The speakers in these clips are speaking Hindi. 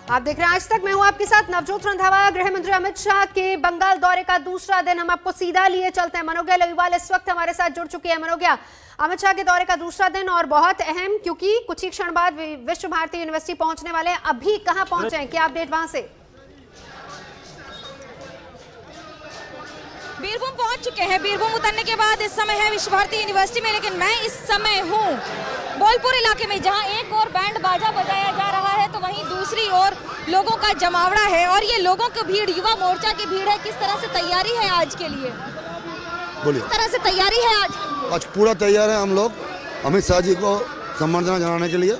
आप देख रहे हैं आज तक। मैं हूं आपके साथ नवजोत रंधावा। गृह मंत्री अमित शाह के बंगाल दौरे का दूसरा दिन, हम आपको सीधा लिए चलते हैं। मनोज्ञा लवीवाल इस वक्त हमारे साथ जुड़ चुकी है। मनोज्ञा, अमित शाह के दौरे का दूसरा दिन और बहुत अहम, क्योंकि कुछ ही क्षण बाद विश्व भारती यूनिवर्सिटी पहुंचने वाले हैं। अभी कहां पहुंचे हैं, क्या अपडेट वहां से? बीरभूम पहुंच चुके हैं। बीरभूम उतरने के बाद इस समय है विश्व भारती यूनिवर्सिटी में, लेकिन मैं इस समय हूं बोलपुर इलाके में, जहां एक और बैंड बाजा बजाया जा रहा है तो वहीं दूसरी ओर लोगों का जमावड़ा है। और ये लोगों की भीड़ युवा मोर्चा की भीड़ है। किस तरह से तैयारी है आज के लिए? बोलिए। किस तरह से तैयारी है आज पूरा तैयार है हम लोग अमित शाह जी को सम्मानित जनाने के लिए।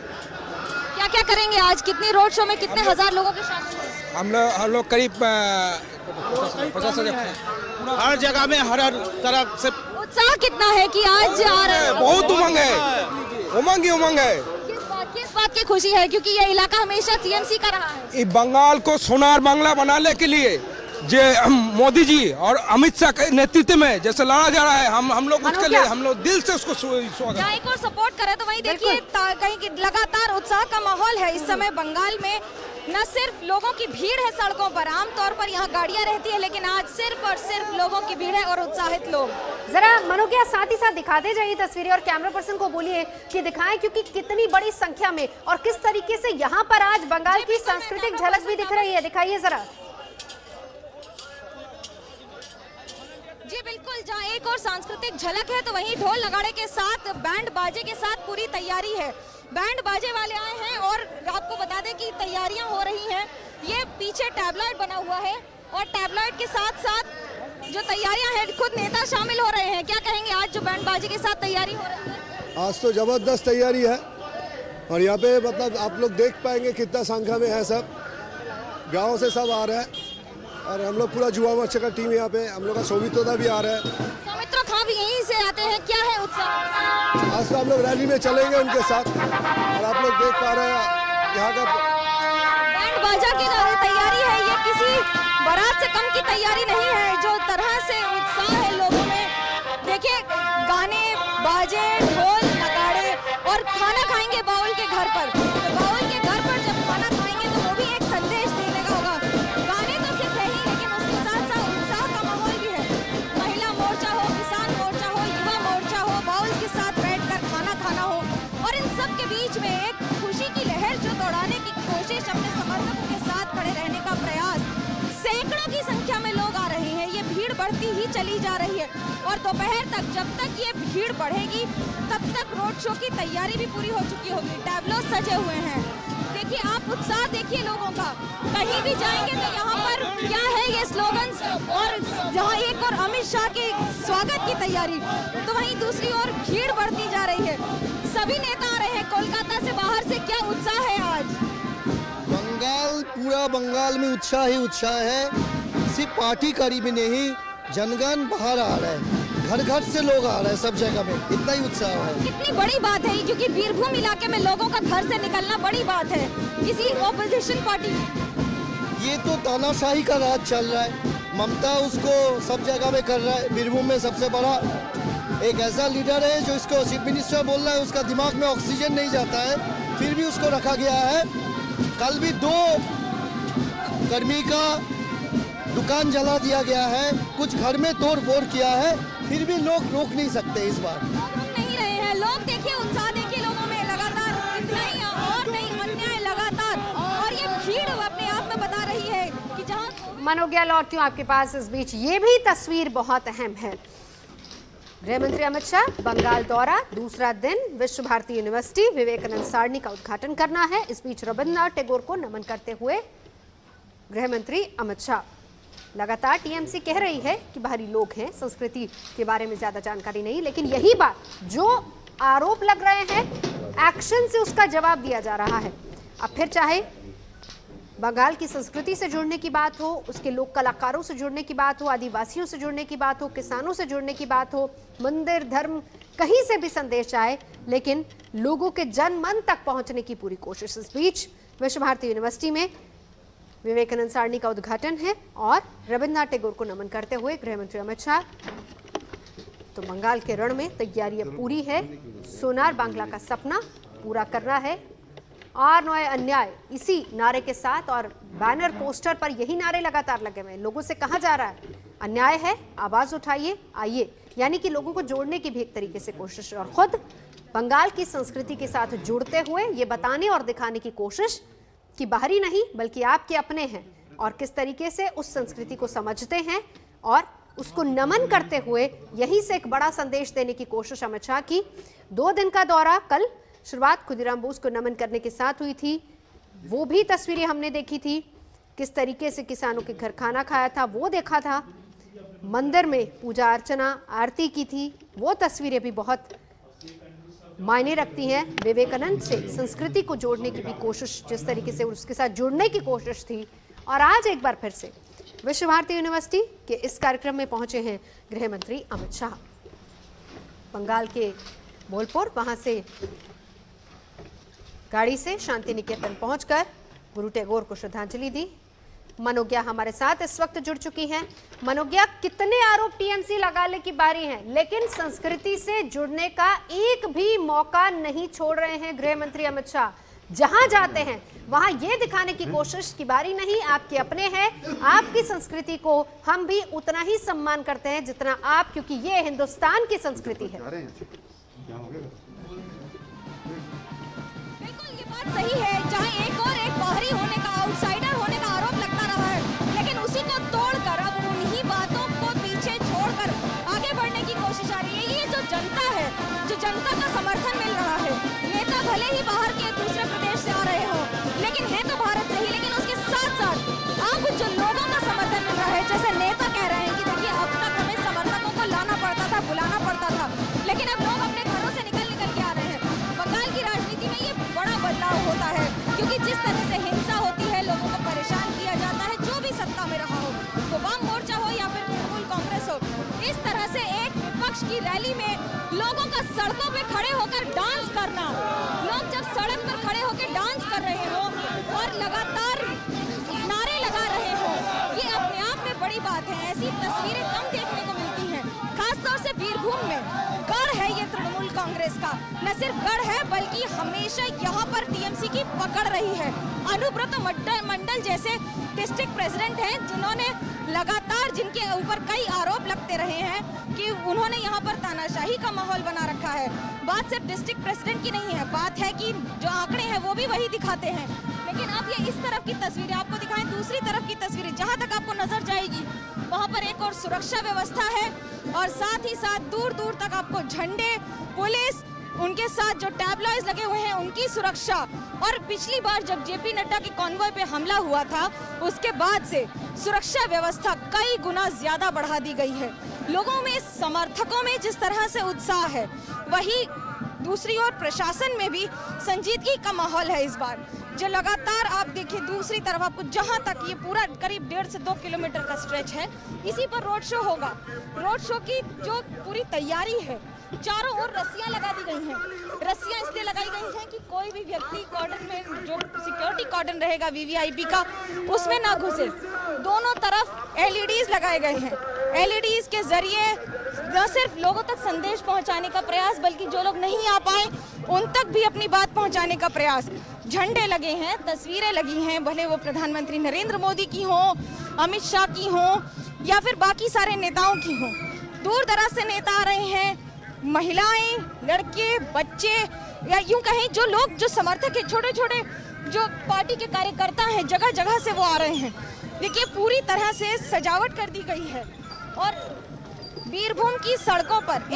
क्या क्या करेंगे आज? कितनी रोड शो में कितने हजार लोगों के शामिल? हम लोग करीब 50,000 हर जगह में, हर तरफ से। उत्साह कितना है कि आज आ रहे हैं? बहुत उमंग है, उमंग ही उमंग है। किस बात की खुशी है? क्योंकि ये इलाका हमेशा टीएमसी का रहा है। बंगाल को सोनार बांग्ला बनाने के लिए जो मोदी जी और अमित शाह के नेतृत्व में जैसे लड़ा जा रहा है, हम लोग उसके लिए हम लोग दिल से उसको स्वागत एक और सपोर्ट करें तो वहीं देखिए कहीं लगातार उत्साह का माहौल है इस समय बंगाल में। न सिर्फ लोगों की भीड़ है सड़कों पर, आमतौर पर यहाँ गाड़ियाँ रहती है, लेकिन आज सिर्फ और सिर्फ लोगों की भीड़ है और उत्साहित लोग। जरा मनोज्ञा साथ ही साथ दिखाते जाइए तस्वीरें और कैमरा पर्सन को बोलिए कि दिखाएं, क्योंकि कितनी बड़ी संख्या में और किस तरीके से यहाँ पर आज बंगाल की सांस्कृतिक झलक भी दिख रही है। दिखाइए जरा। जी बिल्कुल, जहाँ एक और सांस्कृतिक झलक है तो वहीं ढोल नगाड़े के साथ, बैंड बाजे के साथ पूरी तैयारी है। बैंड बाजे वाले आए हैं और आपको बता दें कि तैयारियां हो रही हैं। ये पीछे टैबलॉइड बना हुआ है और टैबलॉइड के साथ साथ जो तैयारियां हैं, खुद नेता शामिल हो रहे हैं। क्या कहेंगे आज जो बैंड बाजे के साथ तैयारी हो रही है? आज तो जबरदस्त तैयारी है और यहाँ पे मतलब आप लोग देख पाएंगे कितना संख्या में है। सब गाँव से सब आ रहे हैं और हम लोग पूरा युवा मोर्चा का टीम यहाँ पे, हम लोग का सौमित्रोदा भी आ रहा है। सौमित्रो खां भी यहीं से आते हैं। क्या है उत्साह? आज तो हम लोग रैली में चलेंगे उनके साथ और आप लोग देख पा रहे हैं यहाँ का बैंड बाजा की तैयारी है। ये किसी बारात से कम की तैयारी नहीं है। जो तरह से उत्साह है लोगों में, देखिए गाने बाजे, ढोल नगाड़े, और खाना खाएंगे बाउल के घर पर। तो बाउल के घर पर जब खाना खाएंगे तो वो भी एक संदेश देने का होगा। गाने तो सिर्फ है ही, लेकिन उसके साथ साथ उत्साह का माहौल भी है। महिला मोर्चा हो, किसान मोर्चा हो, युवा मोर्चा हो, बाउल के साथ बैठकर खाना खाना हो, और इन सब के बीच में एक खुशी की लहर जो दौड़ाने की कोशिश, अपने समर्थकों के साथ खड़े रहने का प्रयास। सैकड़ों की संख्या में लोग आ रहे हैं। ये भीड़ बढ़ती ही चली जा रही है और दोपहर तक, जब तक ये भीड़ बढ़ेगी तब तक रोड शो की तैयारी भी पूरी हो चुकी होगी। टैबलो सजे हुए हैं। देखिए आप उत्साह देखिए लोगों का। कहीं भी जाएंगे तो यहाँ पर क्या है ये स्लोगन्स, और जहाँ एक और अमित शाह के स्वागत की तैयारी, तो वहीं दूसरी ओर भीड़ बढ़ती जा रही है। सभी नेता आ रहे हैं कोलकाता से, बाहर से। क्या उत्साह है आज? बंगाल, पूरा बंगाल में उत्साह ही उत्साह है। सिर्फ पार्टी करीब नहीं, जनगण बाहर आ रहा है, घर घर से लोग आ रहे हैं, सब जगह में इतना ही उत्साह है। कितनी बड़ी बात है, क्योंकि बीरभूम इलाके में लोगों का घर से निकलना बड़ी बात है किसी ऑपोजिशन पार्टी। ये तो तानाशाही का राज चल रहा है। ममता उसको सब जगह में कर रहा है। बीरभूम में सबसे बड़ा एक ऐसा लीडर है जो इसको चीफ मिनिस्टर बोल रहा है, उसका दिमाग में ऑक्सीजन नहीं जाता है, फिर भी उसको रखा गया है। कल भी 2 कर्मी का दुकान जला दिया गया है, कुछ घर में तोड़ फोड़ किया है, फिर भी लोग रोक नहीं सकते इस बार। नहीं रहे हैं लोग। देखिए उत्साह देखिए लोगों में, लगातार इतना ही और नहीं अन्याय लगातार, और ये भीड़ अपने आप में बता रही है कि जहाँ। मनोज्ञा लौटती हूँ आपके पास। इस बीच ये भी तस्वीर बहुत अहम है। गृह मंत्री अमित शाह बंगाल दौरा, दूसरा दिन, विश्व भारती यूनिवर्सिटी, विवेकानंद सारणी का उद्घाटन करना है। इस बीच रविन्द्रनाथ टैगोर को नमन करते हुए गृह मंत्री अमित शाह। लगातार टीएमसी कह रही है कि बाहरी लोग हैं, संस्कृति के बारे में ज्यादा जानकारी नहीं, लेकिन यही बात जो आरोप लग रहे हैं, एक्शन से उसका जवाब दिया जा रहा है। अब फिर चाहे बंगाल की संस्कृति से जुड़ने की बात हो, उसके लोक कलाकारों से जुड़ने की बात हो, आदिवासियों से जुड़ने की बात हो, किसानों से जुड़ने की बात हो, मंदिर धर्म कहीं से भी संदेश आए, लेकिन लोगों के जन मन तक पहुंचने की पूरी कोशिश। इस बीच विश्व भारती यूनिवर्सिटी में विवेकानंद सारणी का उद्घाटन है और रविन्द्रनाथ टैगोर को नमन करते हुए गृह मंत्री अमित शाह। तो बंगाल के रण में तैयारियां पूरी है। सोनार बांग्ला का सपना पूरा करना है और नए अन्याय, इसी नारे के साथ और बैनर पोस्टर पर यही नारे लगातार लगे हुए हैं। लोगों से कहा जा रहा है अन्याय है, आवाज उठाइए, आइए, यानी कि लोगों को जोड़ने की भी एक तरीके से कोशिश, और खुद बंगाल की संस्कृति के साथ जुड़ते हुए ये बताने और दिखाने की कोशिश कि बाहरी नहीं बल्कि आपके अपने हैं, और किस तरीके से उस संस्कृति को समझते हैं और उसको नमन करते हुए यहीं से एक बड़ा संदेश देने की कोशिश अमित शाह की। 2 दिन का दौरा, कल शुरुआत खुदीराम बोस को नमन करने के साथ हुई थी, वो भी तस्वीरें हमने देखी थी, किस तरीके से किसानों के घर खाना खाया था वो देखा था, मंदिर में पूजा अर्चना आरती की थी, वो तस्वीरें भी बहुत मायने रखती हैं। विवेकानंद से संस्कृति को जोड़ने की भी कोशिश, जिस तरीके से उसके साथ जुड़ने की कोशिश थी, और आज एक बार फिर से विश्व भारती यूनिवर्सिटी के इस कार्यक्रम में पहुंचे हैं गृह मंत्री अमित शाह। बंगाल के बोलपुर, वहां से गाड़ी से शांति निकेतन पहुंचकर गुरु टैगोर को श्रद्धांजलि दी। मनोज्ञा हमारे साथ इस वक्त जुड़ चुकी हैं। मनोज्ञा, कितने आरोप टीएमसी लगाने की बारी है, लेकिन संस्कृति से जुड़ने का एक भी मौका नहीं छोड़ रहे हैं गृह मंत्री अमित शाह। जहां जाते हैं वहां ये दिखाने की कोशिश की बारी नहीं, आपके अपने हैं, आपकी संस्कृति को हम भी उतना ही सम्मान करते हैं जितना आप, क्योंकि ये हिंदुस्तान की संस्कृति है। बिल्कुल ये बात सही है, जहां एक और एक बाहरी होने का, आउटसाइडर होने का आरोप लगता रहा है, लेकिन उसी को तोड़कर अब उन्हीं बातों को पीछे छोड़कर आगे बढ़ने की कोशिश आ रही है। ये जो जनता है, जो जनता का समर्थन मिल रहा है, नेता भले ही बाहर के दूसरे प्रदेश से आ रहे हो, लेकिन है तो भारत से ही, लेकिन उसके साथ साथ अब जो लोगों का समर्थन मिल रहा है, जैसे नेता कह रहे हैं कि देखिए अब तक हमें समर्थकों को लाना पड़ता था, बुलाना पड़ता था, लेकिन अब लोग अपने घरों से निकल के आ रहे हैं। बंगाल की राजनीति में ये बड़ा बदलाव होता है, क्योंकि जिस तरह से हिंसा होती है, लोगों को परेशान किया जाता है, जो भी सत्ता में रहा हो, तो वाम मोर्चा हो या फिर तृणमूल कांग्रेस हो, इस तरह से एक विपक्ष की रैली में लोगों का सड़कों पे खड़े होकर डांस करना, लोग जब सड़क पर खड़े होकर डांस कर रहे हो और लगातार नारे लगा रहे हो, ये अपने आप में बड़ी बात है। ऐसी तस्वीरें कम देखने को मिलती हैं, खासतौर से बीरभूम में। गढ़ है ये तृणमूल कांग्रेस का, न सिर्फ गढ़ है बल्कि हमेशा यहाँ पर टीएमसी की पकड़ रही है। अनुब्रत मंडल जैसे डिस्ट्रिक्ट प्रेसिडेंट हैं, जिन्होंने लगातार, जिनके ऊपर कई आरोप लगते रहे हैं कि उन्होंने यहाँ पर तानाशाही का माहौल बना रखा है। बात सिर्फ डिस्ट्रिक्ट प्रेसिडेंट की नहीं है, बात है कि जो आंकड़े हैं वो भी वही दिखाते हैं। लेकिन अब ये इस तरफ की तस्वीरें आपको दिखाएं, दूसरी तरफ की तस्वीरें, जहाँ तक आपको नजर जाएगी वहाँ पर एक और सुरक्षा व्यवस्था है, और साथ ही साथ दूर दूर तक आपको झंडे, पुलिस, उनके साथ जो टैबलॉइज लगे हुए हैं उनकी सुरक्षा। और पिछली बार जब जेपी नड्डा के कॉन्वॉय पे हमला हुआ था, उसके बाद से सुरक्षा व्यवस्था कई गुना ज्यादा बढ़ा दी गई है। लोगों में, समर्थकों में जिस तरह से उत्साह है, वही दूसरी ओर प्रशासन में भी संजीदगी का माहौल है इस बार। जो लगातार आप देखिए दूसरी तरफ, आपको जहां तक ये पूरा करीब 1.5 से 2 किलोमीटर का स्ट्रेच है, इसी पर रोड शो होगा। रोड शो की जो पूरी तैयारी है, चारों ओर रस्सियां लगा दी गई हैं। रस्सियां इसलिए लगाई गई हैं कि कोई भी व्यक्ति कॉर्डन में, जो सिक्योरिटी कॉर्डन रहेगा वीवीआईपी का, उसमें ना घुसे। दोनों तरफ एलईडीज लगाए गए हैं। एलईडीज के जरिए न सिर्फ लोगों तक संदेश पहुंचाने का प्रयास, बल्कि जो लोग नहीं आ पाए उन तक भी अपनी बात पहुंचाने का प्रयास। झंडे लगे हैं, तस्वीरें लगी हैं, भले वो प्रधानमंत्री नरेंद्र मोदी की हो, अमित शाह की हो, या फिर बाकी सारे नेताओं की हो। दूर दराज से नेता आ रहे हैं, महिलाएं, लड़के, बच्चे, या यूं कहें जो लोग, जो समर्थक है, छोटे छोटे जो पार्टी के कार्यकर्ता हैं, जगह जगह से वो आ रहे हैं। देखिए पूरी तरह से सजावट कर दी गई है, और बीरभूम की सड़कों पर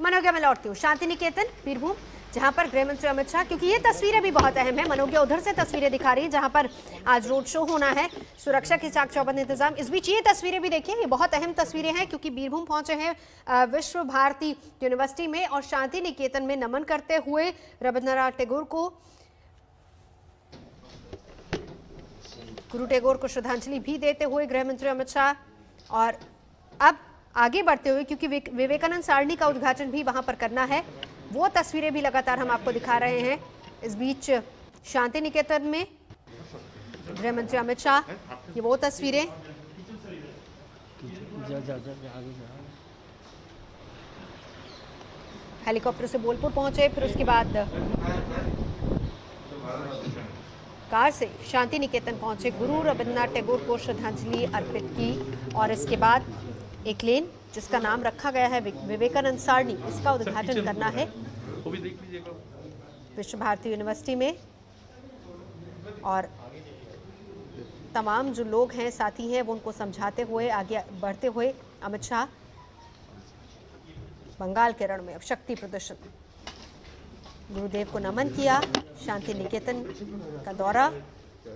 मनोज्ञा मैं लौटती हूँ। शांति निकेतन, बीरभूम, जहां पर गृह मंत्री अमित शाह, क्योंकि ये तस्वीरें भी बहुत अहम है, मनोज्ञा उधर से तस्वीरें दिखा रही है जहां पर आज रोड शो होना है, सुरक्षा के चाक चौबंद इंतजाम। इस बीच ये तस्वीरें भी देखिए, ये बहुत अहम तस्वीरें हैं, क्योंकि बीरभूम पहुंचे हैं विश्व भारती यूनिवर्सिटी में, और शांति निकेतन में नमन करते हुए रविंद्रनाथ टैगोर को, गुरु टैगोर को श्रद्धांजलि भी देते हुए गृह मंत्री अमित शाह। और अब आगे बढ़ते हुए, क्योंकि विवेकानंद सारणी का उद्घाटन भी वहां पर करना है, वो तस्वीरें भी लगातार हम आपको दिखा रहे हैं। इस बीच शांति निकेतन में गृह मंत्री अमित शाह, ये वो तस्वीरें, हेलीकॉप्टर से बोलपुर पहुंचे, फिर उसके बाद कार से शांति निकेतन पहुंचे गुरु रविन्द्रनाथ टैगोर को श्रद्धांजलि अर्पित की और इसके बाद एक लेन जिसका नाम रखा गया है विवेकानंद सारणी, इसका उद्घाटन करना है विश्व भारती यूनिवर्सिटी में। और तमाम जो लोग हैं, साथी हैं, वो उनको समझाते हुए आगे बढ़ते हुए अमित शाह बंगाल के रण में अब शक्ति प्रदर्शन, गुरुदेव को नमन किया, शांति निकेतन का दौरा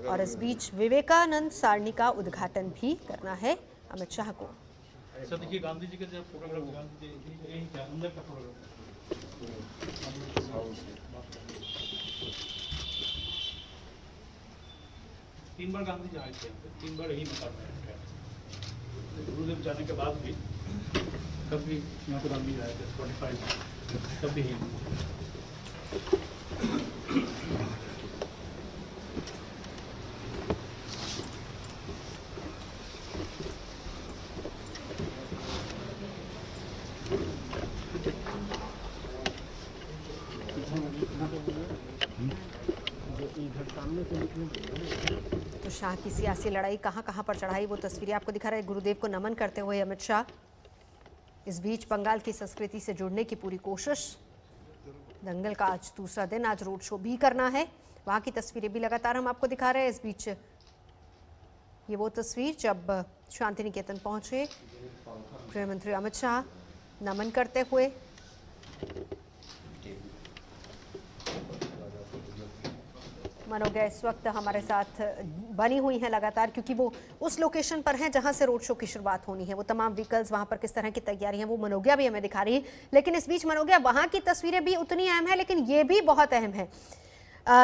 और इस बीच विवेकानंद सारणी का उद्घाटन भी करना है अमित शाह को। देखिए गांधी जी का जब फोटोग्राफ गांधी जी यही क्या अंदर का फोटोग्राफ 3 बार गांधी जी आए थे, 3 बार यही मकान में गुरुदेव जाने के बाद भी कभी यहाँ पर गांधी जी आए थे 45 कभी ही। तो शाह की सियासी लड़ाई कहां पर चढ़ाई, वो तस्वीरें आपको दिखा रहे हैं गुरुदेव को नमन करते हुए अमित शाह। इस बीच बंगाल की संस्कृति से जुड़ने की पूरी कोशिश। दंगल का आज दूसरा दिन, आज रोड शो भी करना है, वहां की तस्वीरें भी लगातार हम आपको दिखा रहे हैं। इस बीच ये वो तस्वीर जब शांति निकेतन पहुंचे गृह मंत्री अमित शाह नमन करते हुए। मनोज्ञा इस वक्त हमारे साथ बनी हुई हैं लगातार, क्योंकि वो उस लोकेशन पर हैं जहां से रोड शो की शुरुआत होनी है। वो तमाम व्हीकल्स वहां पर किस तरह की तैयारी है वो मनोज्ञा भी हमें दिखा रही है। लेकिन इस बीच मनोज्ञा, वहां की तस्वीरें भी उतनी अहम है, लेकिन ये भी बहुत अहम है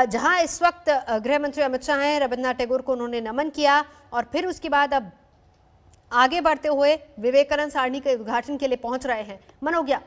जहां इस वक्त गृह मंत्री अमित शाह हैं, रविन्द्रनाथ टैगोर को उन्होंने नमन किया और फिर उसके बाद अब आगे बढ़ते हुए विवेकानंद सारणी के उद्घाटन के लिए पहुंच रहे हैं। मनोज्ञा,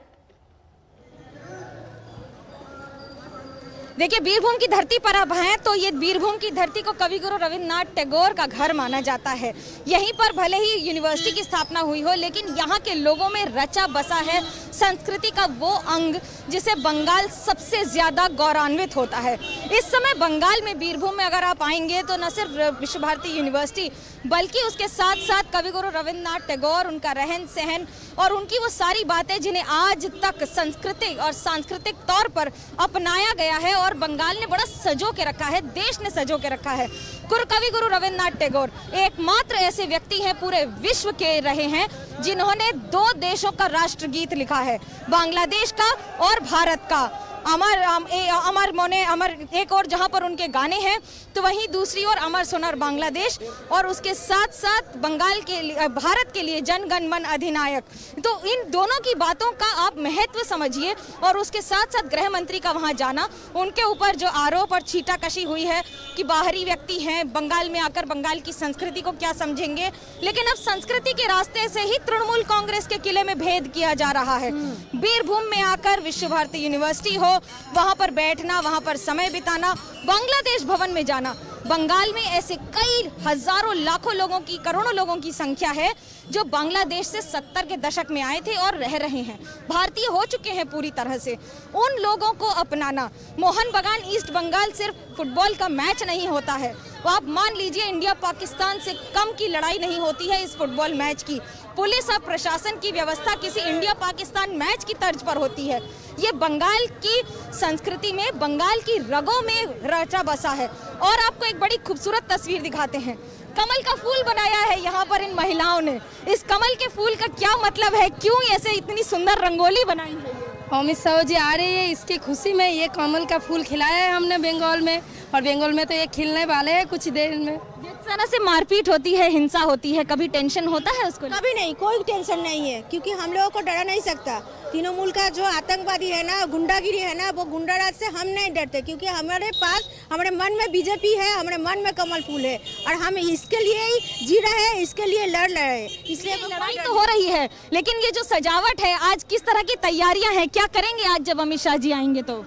देखिए, बीरभूम की धरती पर अब हैं तो ये बीरभूम की धरती को कवि गुरु रविन्द्रनाथ टैगोर का घर माना जाता है। यहीं पर भले ही यूनिवर्सिटी की स्थापना हुई हो, लेकिन यहाँ के लोगों में रचा बसा है संस्कृति का वो अंग जिसे बंगाल सबसे ज्यादा गौरवान्वित होता है। इस समय बंगाल में बीरभूम में अगर आप आएंगे तो न सिर्फ विश्व भारती यूनिवर्सिटी बल्कि उसके साथ साथ कवि गुरु रविन्द्रनाथ टैगोर, उनका रहन सहन और उनकी वो सारी बातें जिन्हें आज तक सांस्कृतिक और सांस्कृतिक तौर पर अपनाया गया है और बंगाल ने बड़ा सजो के रखा है, देश ने सजो के रखा है। कवि गुरु रविन्द्रनाथ टैगोर एकमात्र ऐसे व्यक्ति हैं पूरे विश्व के रहे हैं जिन्होंने 2 देशों का राष्ट्रगीत लिखा है, बांग्लादेश का और भारत का। अमर मोने अमर एक और जहां पर उनके गाने हैं तो वहीं दूसरी ओर अमर सोनार बांग्लादेश और उसके साथ साथ बंगाल के लिए, भारत के लिए जन गण मन अधिनायक। तो इन दोनों की बातों का आप महत्व समझिए और उसके साथ साथ गृह मंत्री का वहां जाना, उनके ऊपर जो आरोप और छीटाकशी हुई है कि बाहरी व्यक्ति हैं, बंगाल में आकर बंगाल की संस्कृति को क्या समझेंगे, लेकिन अब संस्कृति के रास्ते से ही तृणमूल कांग्रेस के किले में भेद किया जा रहा है। बीरभूम में आकर विश्व भारती यूनिवर्सिटी हो, वहां पर बैठना, वहां पर समय बिताना, बांग्लादेश भवन में जाना। बंगाल में ऐसे कई हजारों लाखों लोगों की, करोड़ों लोगों की संख्या है जो बांग्लादेश से 70 के दशक में आए थे और रह रहे हैं, भारतीय हो चुके हैं पूरी तरह से। उन लोगों को अपनाना, मोहन बगान ईस्ट बंगाल सिर्फ फुटबॉल का मैच नहीं होता है, वो आप मान लीजिए इंडिया पाकिस्तान से कम की लड़ाई नहीं होती है इस फुटबॉल मैच की। पुलिस और प्रशासन की व्यवस्था किसी इंडिया पाकिस्तान मैच की तर्ज पर होती है। ये बंगाल की संस्कृति में, बंगाल की रगों में रचा बसा है। और आपको एक बड़ी खूबसूरत तस्वीर दिखाते हैं, कमल का फूल बनाया है यहाँ पर इन महिलाओं ने। इस कमल के फूल का क्या मतलब है, क्यों ऐसे इतनी सुंदर रंगोली बनाई है? अमित शाह जी आ रही है, इसकी खुशी में ये कमल का फूल खिलाया है हमने बंगाल में, और बंगाल में तो ये खिलने वाले हैं कुछ देर में। जिस तरह से मारपीट होती है, हिंसा होती है, कभी टेंशन होता है उसको? कभी नहीं, कोई टेंशन नहीं है, क्योंकि हम लोगों को डरा नहीं सकता। तृणमूल का जो आतंकवादी है ना, गुंडागिरी है ना, वो गुंडाराज से हम नहीं डरते, क्योंकि हमारे पास, हमारे मन में बीजेपी है, हमारे मन में कमल फूल है और हम इसके लिए ही जी रहे हैं, इसके लिए लड़ रहे हैं। इसलिए लड़ाई तो हो रही है, लेकिन ये जो सजावट है, आज किस तरह की तैयारियां हैं, क्या करेंगे आज जब अमित शाह जी आएंगे? तो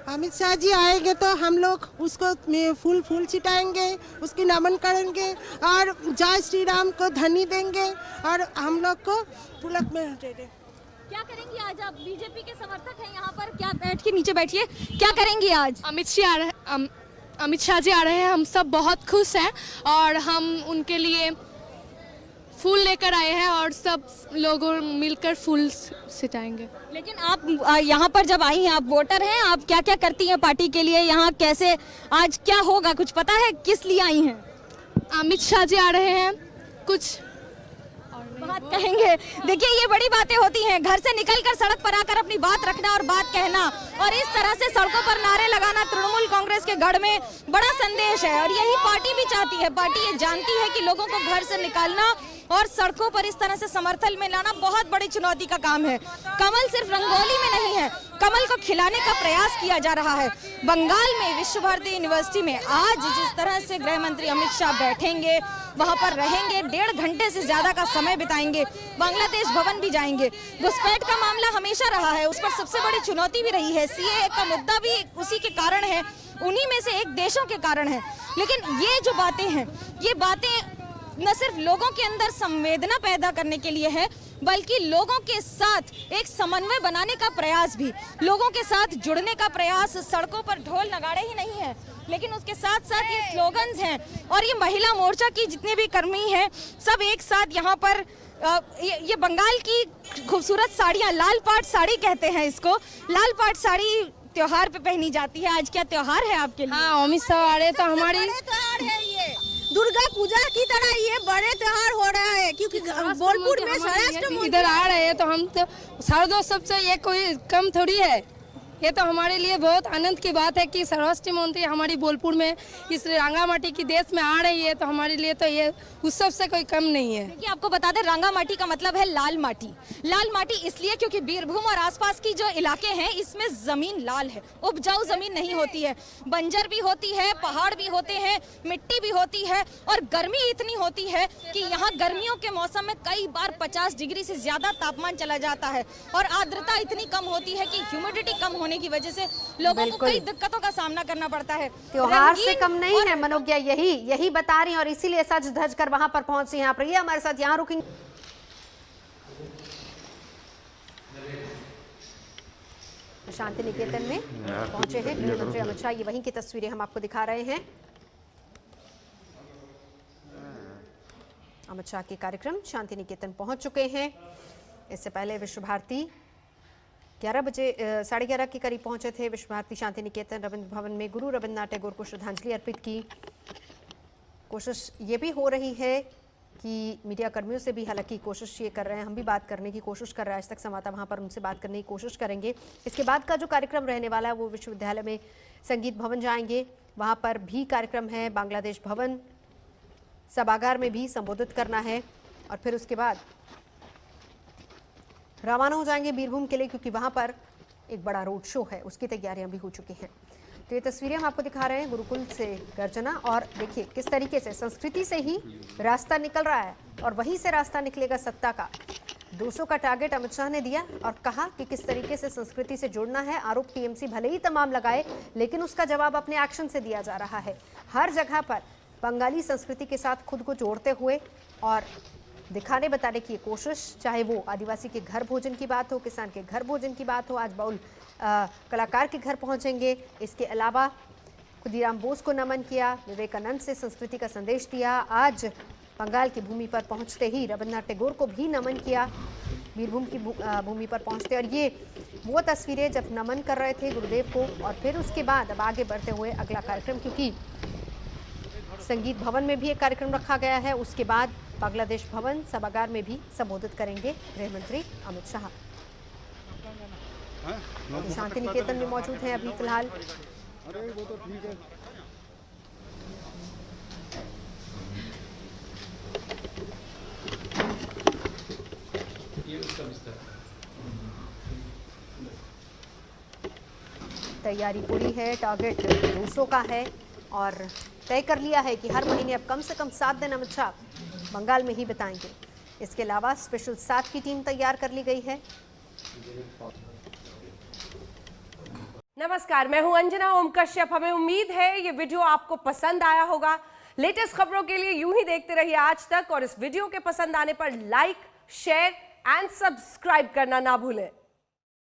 अमित शाह जी आएंगे तो हम लोग उसको फूल छिटाएंगे, उसकी नमन करेंगे और जय श्री राम को धनी देंगे और हम लोग को पुलक में हटेंगे। क्या करेंगी आज आप? बीजेपी के समर्थक हैं यहाँ पर, क्या बैठ के नीचे बैठिए, क्या करेंगी आज? अमित शाह जी आ रहे हैं, हम सब बहुत खुश हैं और हम उनके लिए फूल लेकर आए हैं और सब लोगों मिलकर फूल सिटाएंगे। लेकिन आप यहाँ पर जब आई हैं, आप वोटर हैं, आप क्या क्या करती हैं पार्टी के लिए? यहाँ कैसे आज क्या होगा, कुछ पता है? किस लिए आई हैं? अमित शाह जी आ रहे हैं, कुछ बात कहेंगे। देखिए ये बड़ी बातें होती हैं, घर से निकलकर सड़क पर आकर अपनी बात रखना और बात कहना, और इस तरह से सड़कों पर नारे लगाना तृणमूल कांग्रेस के गढ़ में बड़ा संदेश है। और यही पार्टी भी चाहती है। पार्टी ये जानती है कि लोगों को घर से निकालना और सड़कों पर इस तरह से समर्थन में लाना बहुत बड़ी चुनौती का काम है। कमल सिर्फ रंगोली में नहीं है, कमल को खिलाने का प्रयास किया जा रहा है। बंगाल में विश्व भारती यूनिवर्सिटी में आज जिस तरह से गृह मंत्री अमित शाह बैठेंगे, वहां पर रहेंगे, 1.5 घंटे से ज्यादा का समय बिताएंगे, बांग्लादेश भवन भी जाएंगे। घुसपैठ का मामला हमेशा रहा है, उस पर सबसे बड़ी चुनौती भी रही है। सीएए का मुद्दा भी उसी के कारण है, उन्हीं में से एक देशों के कारण है। लेकिन ये जो बातें हैं, ये बातें न सिर्फ लोगों के अंदर संवेदना पैदा करने के लिए है, बल्कि लोगों के साथ एक समन्वय बनाने का प्रयास भी, लोगों के साथ जुड़ने का प्रयास। सड़कों पर ढोल नगाड़े ही नहीं है, लेकिन उसके साथ साथ ये स्लोगन्स हैं। और ये महिला मोर्चा की जितने भी कर्मी हैं, सब एक साथ यहाँ पर ये बंगाल की खूबसूरत साड़ियाँ, लाल पाट साड़ी कहते हैं इसको, लाल पाट साड़ी त्योहार पे पहनी जाती है। आज क्या त्योहार है आपके लिए? हाँ, अमित शाह आ रहे तो हमारी त्योहार है ये, दुर्गा पूजा की तरह ये बड़े त्योहार हो रहा है, क्योंकि बोलपुर में स्वराष्ट्र इधर आ रहे हैं तो हम तो सर्वोदय सबसे ये कोई कम थोड़ी है। ये तो हमारे लिए बहुत आनंद की बात है कि स्वराष्ट्र मंत्री हमारी बोलपुर में इस रंगामाटी की देश में आ रही है, तो हमारे लिए तो ये उत्सव से कोई कम नहीं है। देखिए आपको बता दें, रंगामाटी का मतलब है लाल माटी। लाल माटी इसलिए क्योंकि बीरभूम और आसपास की जो इलाके हैं, इसमें जमीन लाल है, उपजाऊ जमीन नहीं होती है, बंजर भी होती है, पहाड़ भी होते हैं, मिट्टी भी होती है, और गर्मी इतनी होती है कि यहाँ गर्मियों के मौसम में कई बार 50 डिग्री से ज्यादा तापमान चला जाता है, और आर्द्रता इतनी कम होती है कि ह्यूमिडिटी कम होने की वजह से लोगों को कई दिक्कतों का सामना करना पड़ता है। त्योहार से कम नहीं है मनोज्ञा, यही बता रही हैं, और इसीलिए सज धज कर वहां पर पहुंची। यहाँ पर ये हमारे साथ यहाँ रुकेंगे। शांति निकेतन में पहुंचे हैं गृह मंत्री अमित शाह, ये वहीं की तस्वीरें हम आपको दिखा रहे हैं। अमित शाह के कार्यक्रम शांति निकेतन पहुंच चुके हैं। इससे पहले विश्व भारती 11 बजे 11:30 के करीब पहुंचे थे। विश्व भारती शांति निकेतन रविंद्र भवन में गुरु रविन्द्रनाथ टैगोर को श्रद्धांजलि अर्पित की। कोशिश ये भी हो रही है कि मीडिया कर्मियों से भी, हालांकि कोशिश ये कर रहे हैं, हम भी बात करने की कोशिश कर रहे हैं, आज तक संवाददाता वहाँ पर उनसे बात करने की कोशिश करेंगे। इसके बाद का जो कार्यक्रम रहने वाला है वो विश्वविद्यालय में संगीत भवन जाएंगे, वहाँ पर भी कार्यक्रम है। बांग्लादेश भवन सभागार में भी संबोधित करना है, और फिर उसके बाद रवाना हो जाएंगे बीरभूम के लिए, क्योंकि वहां पर एक बड़ा रोड शो है, उसकी तैयारियां भी हो चुकी हैं। तो ये तस्वीरें हम आपको दिखा रहे हैं गुरुकुल से गर्जना, और देखिए किस तरीके से संस्कृति से ही रास्ता निकल रहा है, और वहीं से रास्ता निकलेगा सत्ता का। 200 का टारगेट अमित शाह ने दिया और कहा कि किस तरीके से संस्कृति से जुड़ना है। आरोप टीएमसी भले ही तमाम लगाए, लेकिन उसका जवाब अपने एक्शन से दिया जा रहा है। हर जगह पर बंगाली संस्कृति के साथ खुद को जोड़ते हुए और दिखाने बताने की कोशिश, चाहे वो आदिवासी के घर भोजन की बात हो, किसान के घर भोजन की बात हो, आज बाउल कलाकार के घर पहुंचेंगे। इसके अलावा खुदीराम बोस को नमन किया, विवेकानंद से संस्कृति का संदेश दिया। आज बंगाल की भूमि पर पहुंचते ही रविन्द्रनाथ टैगोर को भी नमन किया, बीरभूम की भूमि पर पहुंचते। और ये वो तस्वीरें जब नमन कर रहे थे गुरुदेव को, और फिर उसके बाद अब आगे बढ़ते हुए अगला कार्यक्रम, क्योंकि संगीत भवन में भी एक कार्यक्रम रखा गया है, उसके बाद बांग्लादेश भवन सभागार में भी संबोधित करेंगे गृह मंत्री अमित शाह। शांति निकेतन में मौजूद हैं अभी फिलहाल। तैयारी पूरी है, टारगेट 200 का है, और तय कर लिया है कि हर महीने अब कम से कम 7 दिन अमित शाह बंगाल में ही बिताएंगे। इसके अलावा स्पेशल 7 की टीम तैयार कर ली गई है। नमस्कार, मैं हूं अंजना ओम कश्यप। हमें उम्मीद है ये वीडियो आपको पसंद आया होगा। लेटेस्ट खबरों के लिए यूं ही देखते रहिए आज तक, और इस वीडियो के पसंद आने पर लाइक, शेयर, एंड सब्सक्राइब करना ना भूलें।